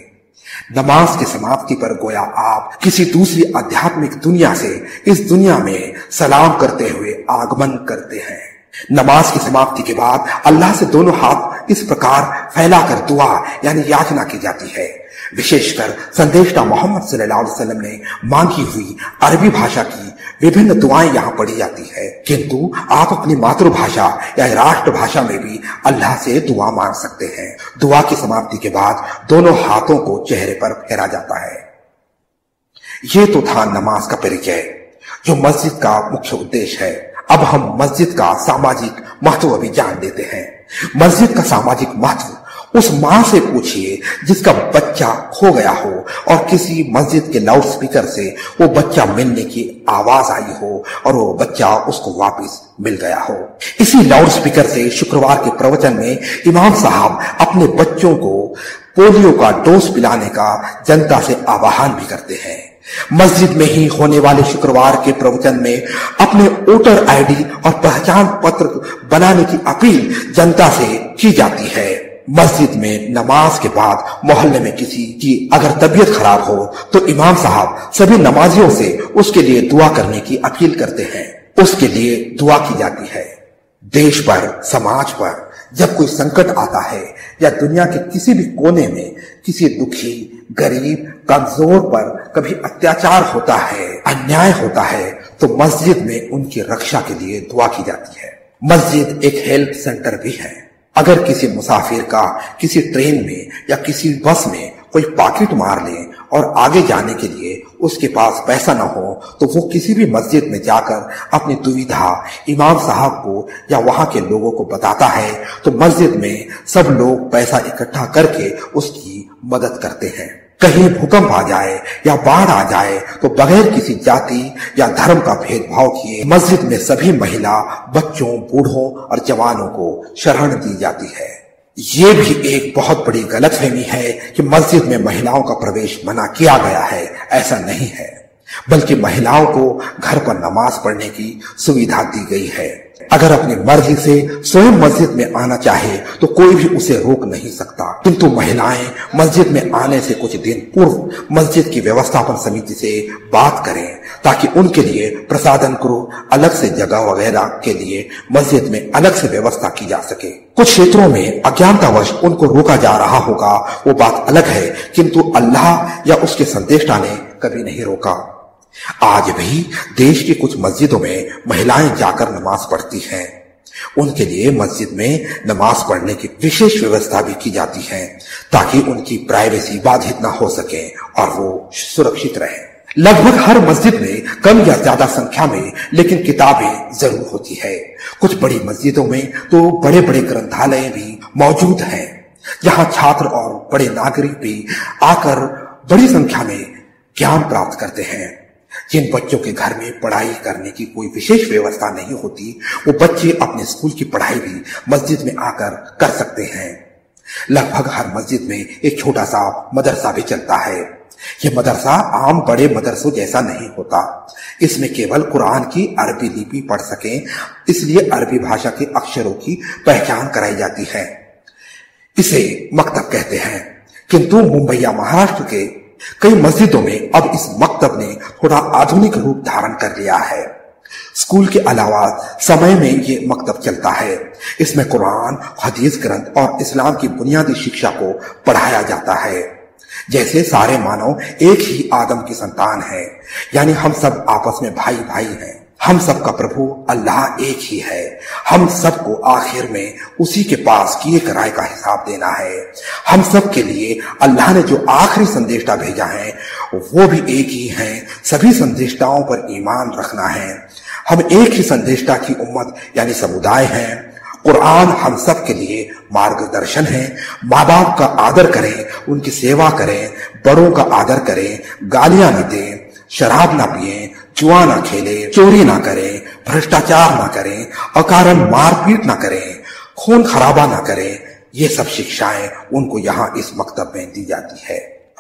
नमाज की समाप्ति पर गोया आप किसी दूसरी आध्यात्मिक दुनिया से इस दुनिया में सलाम करते हुए आगमन करते हैं। नमाज की समाप्ति के बाद अल्लाह से दोनों हाथ इस प्रकार फैलाकर दुआ यानी याचना की जाती है। विशेषकर संदेशता मोहम्मद सल्लल्लाहु अलैहि वसल्लम ने मांगी हुई अरबी भाषा की विभिन्न दुआएं यहाँ पढ़ी जाती है, किंतु आप अपनी मातृभाषा या राष्ट्रभाषा में भी अल्लाह से दुआ मांग सकते हैं। दुआ की समाप्ति के बाद दोनों हाथों को चेहरे पर फेरा जाता है। ये तो था नमाज का परिचय, जो मस्जिद का मुख्य उद्देश्य है। अब हम मस्जिद का सामाजिक महत्व भी जान लेते हैं। मस्जिद का सामाजिक महत्व उस मां से पूछिए जिसका बच्चा खो गया हो और किसी मस्जिद के लाउड स्पीकर से वो बच्चा मिलने की आवाज आई हो और वो बच्चा उसको वापस मिल गया हो। इसी लाउड स्पीकर से शुक्रवार के प्रवचन में इमाम साहब अपने बच्चों को पोलियो का डोज पिलाने का जनता से आह्वान भी करते हैं। मस्जिद में ही होने वाले शुक्रवार के प्रवचन में अपने वोटर आईडी और पहचान पत्र बनाने की अपील जनता से की जाती है। मस्जिद में नमाज के बाद मोहल्ले में किसी की अगर तबीयत खराब हो तो इमाम साहब सभी नमाजियों से उसके लिए दुआ करने की अपील करते हैं। उसके लिए दुआ की जाती है। देश पर, समाज पर जब कोई संकट आता है या दुनिया के किसी भी कोने में किसी दुखी, गरीब, कमजोर पर कभी अत्याचार होता है, अन्याय होता है, तो मस्जिद में उनकी रक्षा के लिए दुआ की जाती है। मस्जिद एक हेल्प सेंटर भी है। अगर किसी मुसाफिर का किसी ट्रेन में या किसी बस में कोई पॉकेट मार ले और आगे जाने के लिए उसके पास पैसा न हो तो वो किसी भी मस्जिद में जाकर अपनी दुविधा इमाम साहब को या वहां के लोगों को बताता है, तो मस्जिद में सब लोग पैसा इकट्ठा करके उसकी मदद करते हैं। कहीं भूकंप आ जाए या बाढ़ आ जाए तो बगैर किसी जाति या धर्म का भेदभाव किए मस्जिद में सभी महिला, बच्चों, बूढ़ों और जवानों को शरण दी जाती है। ये भी एक बहुत बड़ी गलतफहमी है कि मस्जिद में महिलाओं का प्रवेश मना किया गया है। ऐसा नहीं है, बल्कि महिलाओं को घर पर नमाज पढ़ने की सुविधा दी गई है। अगर अपनी मर्जी से स्वयं मस्जिद में आना चाहे तो कोई भी उसे रोक नहीं सकता, किंतु महिलाएं मस्जिद में आने से कुछ दिन पूर्व मस्जिद की व्यवस्थापन समिति से बात करें ताकि उनके लिए प्रसादन गृह, अलग से जगह वगैरह के लिए मस्जिद में अलग से व्यवस्था की जा सके। कुछ क्षेत्रों में अज्ञानतावश उनको रोका जा रहा होगा, वो बात अलग है, किंतु अल्लाह या उसके संदेशा ने कभी नहीं रोका। आज भी देश की कुछ मस्जिदों में महिलाएं जाकर नमाज पढ़ती हैं। उनके लिए मस्जिद में नमाज पढ़ने की विशेष व्यवस्था भी की जाती है ताकि उनकी प्राइवेसी बाधित ना हो सके और वो सुरक्षित रहे। लगभग हर मस्जिद में कम या ज्यादा संख्या में लेकिन किताबें जरूर होती है। कुछ बड़ी मस्जिदों में तो बड़े बड़े ग्रंथालय भी मौजूद हैं, जहां छात्र और बड़े नागरिक भी आकर बड़ी संख्या में ज्ञान प्राप्त करते हैं। जिन बच्चों के घर में पढ़ाई करने की कोई विशेष व्यवस्था नहीं होती, वो बच्चे अपने स्कूल की पढ़ाई भी मस्जिद में आकर कर सकते हैं। लगभग हर मस्जिद में एक छोटा सा मदरसा भी चलता है। यह मदरसा आम बड़े मदरसों जैसा नहीं होता। इसमें केवल कुरान की अरबी लिपि पढ़ सकें, इसलिए अरबी भाषा के अक्षरों की पहचान कराई जाती है। इसे मकतब कहते हैं। किंतु मुंबई या महाराष्ट्र के कई मस्जिदों में अब इस मकतब ने थोड़ा आधुनिक रूप धारण कर लिया है। स्कूल के अलावा समय में ये मकतब चलता है। इसमें कुरान, हदीस ग्रंथ और इस्लाम की बुनियादी शिक्षा को पढ़ाया जाता है। जैसे सारे मानव एक ही आदम की संतान है, यानी हम सब आपस में भाई भाई हैं। हम सबका प्रभु अल्लाह एक ही है। हम सबको आखिर में उसी के पास किए कराए का हिसाब देना है। हम सब के लिए अल्लाह ने जो आखिरी संदेशा भेजा है वो भी एक ही है। सभी संदेशाओं पर ईमान रखना है। हम एक ही संदेशा की उम्मत यानी समुदाय हैं। कुरान हम सब के लिए मार्गदर्शन है। माँ बाप का आदर करें, उनकी सेवा करें, बड़ों का आदर करें, गालियां न दें, शराब ना पिएं, जुआ ना खेलें, चोरी ना करें, भ्रष्टाचार ना करें, अकारण मारपीट ना करें, खून खराबा ना करें। ये सब शिक्षाएं उनको यहाँ इस मकतब में दी जाती है।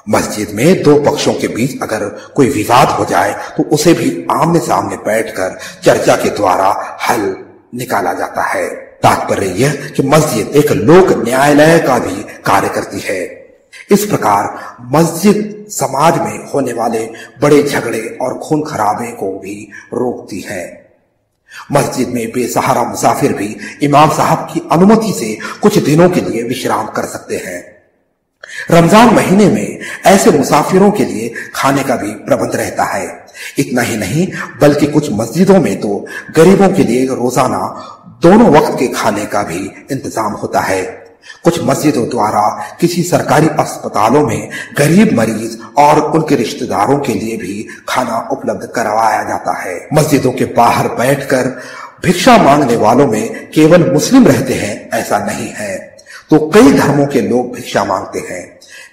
मस्जिद में दो पक्षों के बीच अगर कोई विवाद हो जाए तो उसे भी आमने सामने बैठकर चर्चा के द्वारा हल निकाला जाता है। तात्पर्य यह कि मस्जिद एक लोक न्यायालय का भी कार्य करती है। इस प्रकार मस्जिद समाज में होने वाले बड़े झगड़े और खून खराबे को भी रोकती है। मस्जिद में बेसहारा मुसाफिर भी इमाम साहब की अनुमति से कुछ दिनों के लिए विश्राम कर सकते हैं। रमजान महीने में ऐसे मुसाफिरों के लिए खाने का भी प्रबंध रहता है। इतना ही नहीं बल्कि कुछ मस्जिदों में तो गरीबों के लिए रोजाना दोनों वक्त के खाने का भी इंतजाम होता है। कुछ मस्जिदों द्वारा किसी सरकारी अस्पतालों में गरीब मरीज और उनके रिश्तेदारों के लिए भी खाना उपलब्ध करवाया जाता है। मस्जिदों के बाहर बैठकर भिक्षा मांगने वालों में केवल मुस्लिम रहते हैं ऐसा नहीं है, तो कई धर्मों के लोग भिक्षा मांगते हैं।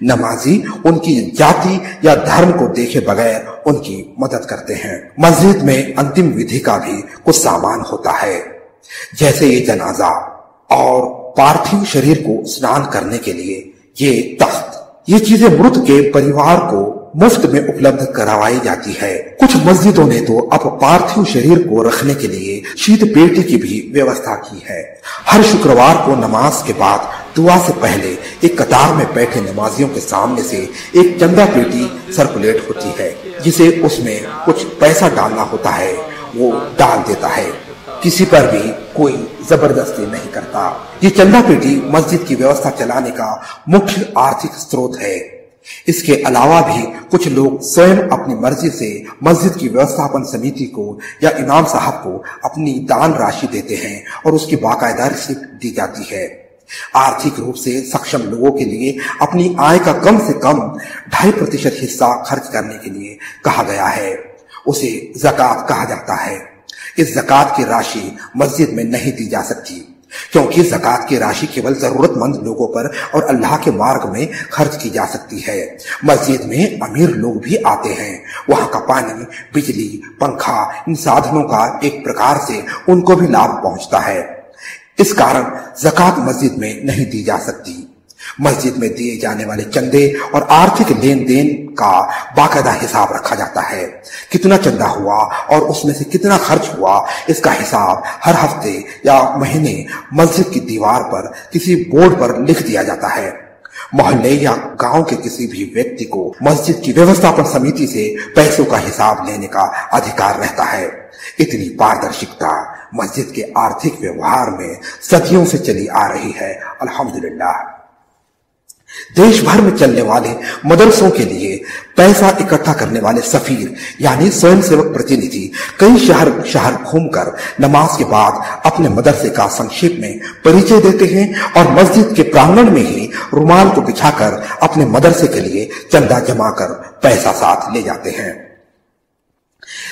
नमाजी उनकी जाति या धर्म को देखे बगैर उनकी मदद करते हैं। मस्जिद में अंतिम विधि का भी कुछ सामान होता है, जैसे ये जनाजा और पार्थिव शरीर को स्नान करने के लिए ये तख्त। ये चीजें मृत के परिवार को मुफ्त में उपलब्ध करवाई जाती है। कुछ मस्जिदों ने तो अब पार्थिव शरीर को रखने के लिए शीत पेटी की भी व्यवस्था की है। हर शुक्रवार को नमाज के बाद दुआ से पहले एक कतार में बैठे नमाजियों के सामने से एक चंदा पेटी सर्कुलेट होती है, जिसे उसमें कुछ पैसा डालना होता है, वो डाल देता है। किसी पर भी कोई जबरदस्ती नहीं करता। ये चंदा पेटी मस्जिद की व्यवस्था चलाने का मुख्य आर्थिक स्रोत है। इसके अलावा भी कुछ लोग स्वयं अपनी मर्जी से मस्जिद की व्यवस्थापन समिति को या इमाम साहब को अपनी दान राशि देते हैं और उसकी बाकायदा रिसिप्ट दी जाती है। आर्थिक रूप से सक्षम लोगों के लिए अपनी आय का कम से कम 2.5% हिस्सा खर्च करने के लिए कहा गया है। उसे ज़कात कहा जाता है। इस ज़कात की राशि मस्जिद में नहीं दी जा सकती, क्योंकि ज़कात की राशि केवल जरूरतमंद लोगों पर और अल्लाह के मार्ग में खर्च की जा सकती है। मस्जिद में अमीर लोग भी आते हैं। वहां का पानी, बिजली, पंखा, इन साधनों का एक प्रकार से उनको भी लाभ पहुंचता है। इस कारण ज़कात मस्जिद में नहीं दी जा सकती। मस्जिद में दिए जाने वाले चंदे और आर्थिक लेन देन का बाकायदा हिसाब रखा जाता है। कितना चंदा हुआ और उसमें से कितना खर्च हुआ, इसका हिसाब हर हफ्ते या महीने मस्जिद की दीवार पर किसी बोर्ड पर लिख दिया जाता है। मोहल्ले या गांव के किसी भी व्यक्ति को मस्जिद की व्यवस्थापन समिति से पैसों का हिसाब लेने का अधिकार रहता है। इतनी पारदर्शिता मस्जिद के आर्थिक व्यवहार में सदियों से चली आ रही है। अल्हम्दुलिल्लाह। देश भर में चलने वाले मदरसों के लिए पैसा इकट्ठा करने वाले सफीर यानी स्वयंसेवक प्रतिनिधि कई शहर घूमकर नमाज के बाद अपने मदरसे का संक्षेप में परिचय देते हैं और मस्जिद के प्रांगण में ही रुमाल को बिछाकर अपने मदरसे के लिए चंदा जमा कर पैसा साथ ले जाते हैं।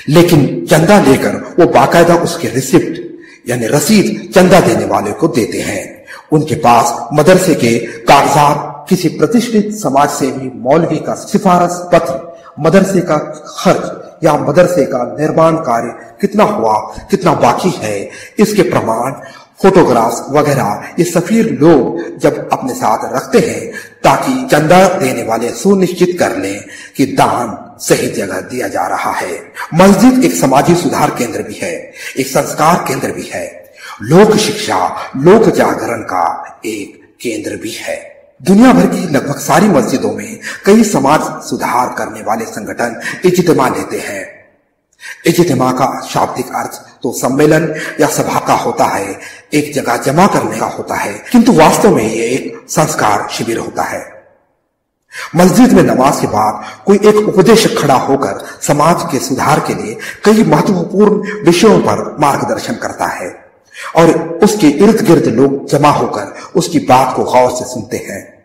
लेकिन चंदा लेकर वो बाकायदा उसके रिसिप्ट यानी रसीद चंदा देने वाले को देते हैं। उनके पास मदरसे के कागजात, किसी प्रतिष्ठित समाज सेवी मौलवी का सिफारिश पत्र, मदरसे का खर्च या मदरसे का निर्माण कार्य कितना हुआ, कितना बाकी है, इसके प्रमाण फोटोग्राफ्स वगैरह ये सफीर लोग जब अपने साथ रखते हैं ताकि चंदा देने वाले सुनिश्चित कर लें कि दान सही जगह दिया जा रहा है। मस्जिद एक समाजी सुधार केंद्र भी है, एक संस्कार केंद्र भी है, लोक शिक्षा, लोक जागरण का एक केंद्र भी है। दुनिया भर की लगभग सारी मस्जिदों में कई समाज सुधार करने वाले संगठन इज्तिमा लेते हैं। इज्तिमा का शाब्दिक अर्थ तो सम्मेलन या सभा का होता है, एक जगह जमा करने का होता है, किंतु वास्तव में ये एक संस्कार शिविर होता है। मस्जिद में नमाज के बाद कोई एक उपदेशक खड़ा होकर समाज के सुधार के लिए कई महत्वपूर्ण विषयों पर मार्गदर्शन करता है और उसके इर्द गिर्द लोग जमा होकर उसकी बात को गौर से सुनते हैं।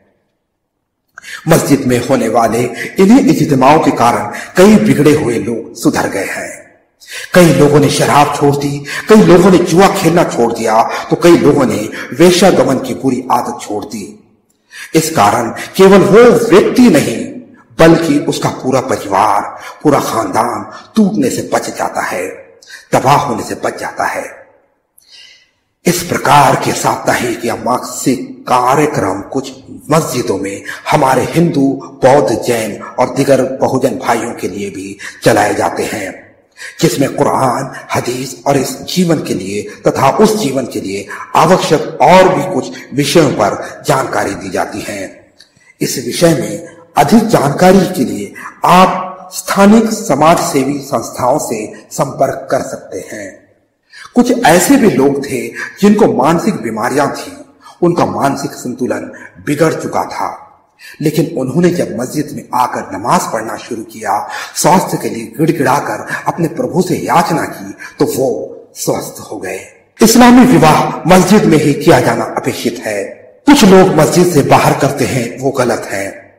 मस्जिद में होने वाले इन्हीं इज्तिमाओं के कारण कई बिगड़े हुए लोग सुधर गए हैं। कई लोगों ने शराब छोड़ दी, कई लोगों ने जुआ खेलना छोड़ दिया, तो कई लोगों ने वेश्यागमन की बुरी आदत छोड़ दी। इस कारण केवल वो व्यक्ति नहीं बल्कि उसका पूरा परिवार, पूरा खानदान टूटने से बच जाता है, तबाह होने से बच जाता है। इस प्रकार के साप्ताहिक या मासिक कार्यक्रम कुछ मस्जिदों में हमारे हिंदू, बौद्ध, जैन और दिगर बहुजन भाइयों के लिए भी चलाए जाते हैं, जिसमें कुरान, हदीस और इस जीवन के लिए तथा उस जीवन के लिए आवश्यक और भी कुछ विषयों पर जानकारी दी जाती है। इस विषय में अधिक जानकारी के लिए आप स्थानिक समाज सेवी संस्थाओं से संपर्क कर सकते हैं। कुछ ऐसे भी लोग थे जिनको मानसिक बीमारियां थी, उनका मानसिक संतुलन बिगड़ चुका था, लेकिन उन्होंने जब मस्जिद में आकर नमाज पढ़ना शुरू किया, स्वास्थ्य के लिए गिड़गिड़ाकर अपने प्रभु से याचना की, तो वो स्वस्थ हो गए। इस्लामी विवाह मस्जिद में ही किया जाना अपेक्षित है। कुछ लोग मस्जिद से बाहर करते हैं, वो गलत है,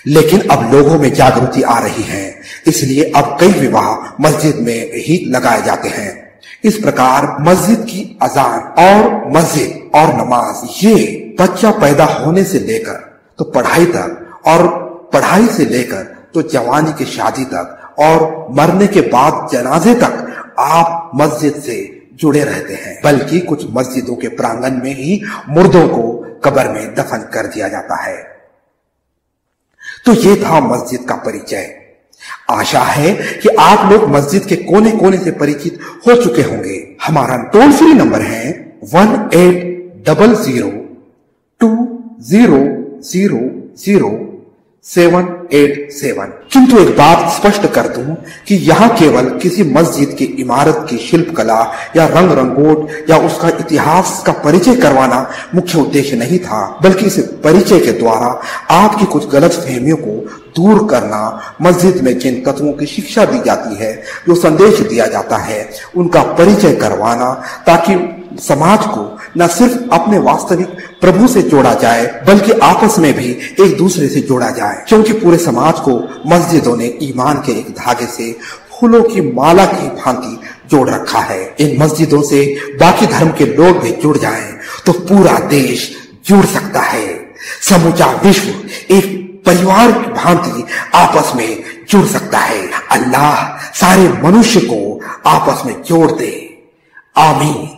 लेकिन अब लोगों में जागृति आ रही है, इसलिए अब कई विवाह मस्जिद में ही लगाए जाते हैं। इस प्रकार मस्जिद की अजान और मस्जिद और नमाज ये बच्चा पैदा होने से लेकर तो पढ़ाई तक और पढ़ाई से लेकर तो जवानी की शादी तक और मरने के बाद जनाजे तक आप मस्जिद से जुड़े रहते हैं। बल्कि कुछ मस्जिदों के प्रांगण में ही मुर्दों को कब्र में दफन कर दिया जाता है। तो ये था मस्जिद का परिचय। आशा है कि आप लोग मस्जिद के कोने कोने से परिचित हो चुके होंगे। हमारा टोल फ्री नंबर है 1800000787। किंतु एक बात स्पष्ट कर दूं कि यहां केवल किसी मस्जिद की इमारत की शिल्पकला या रंग रंगोट या उसका इतिहास का परिचय करवाना मुख्य उद्देश्य नहीं था, बल्कि इस परिचय के द्वारा आपकी कुछ गलत फहमियों को दूर करना, मस्जिद में जिन तत्वों की शिक्षा दी जाती है, जो संदेश दिया जाता है, उनका परिचय करवाना, ताकि समाज को न सिर्फ अपने वास्तविक प्रभु से जोड़ा जाए बल्कि आपस में भी एक दूसरे से जोड़ा जाए, क्योंकि पूरे समाज को मस्जिदों ने ईमान के एक धागे से फूलों की माला की भांति जोड़ रखा है। इन मस्जिदों से बाकी धर्म के लोग भी जुड़ जाएं तो पूरा देश जुड़ सकता है, समूचा विश्व एक परिवार की भांति आपस में जुड़ सकता है। अल्लाह सारे मनुष्य को आपस में जोड़ दे। आमीन।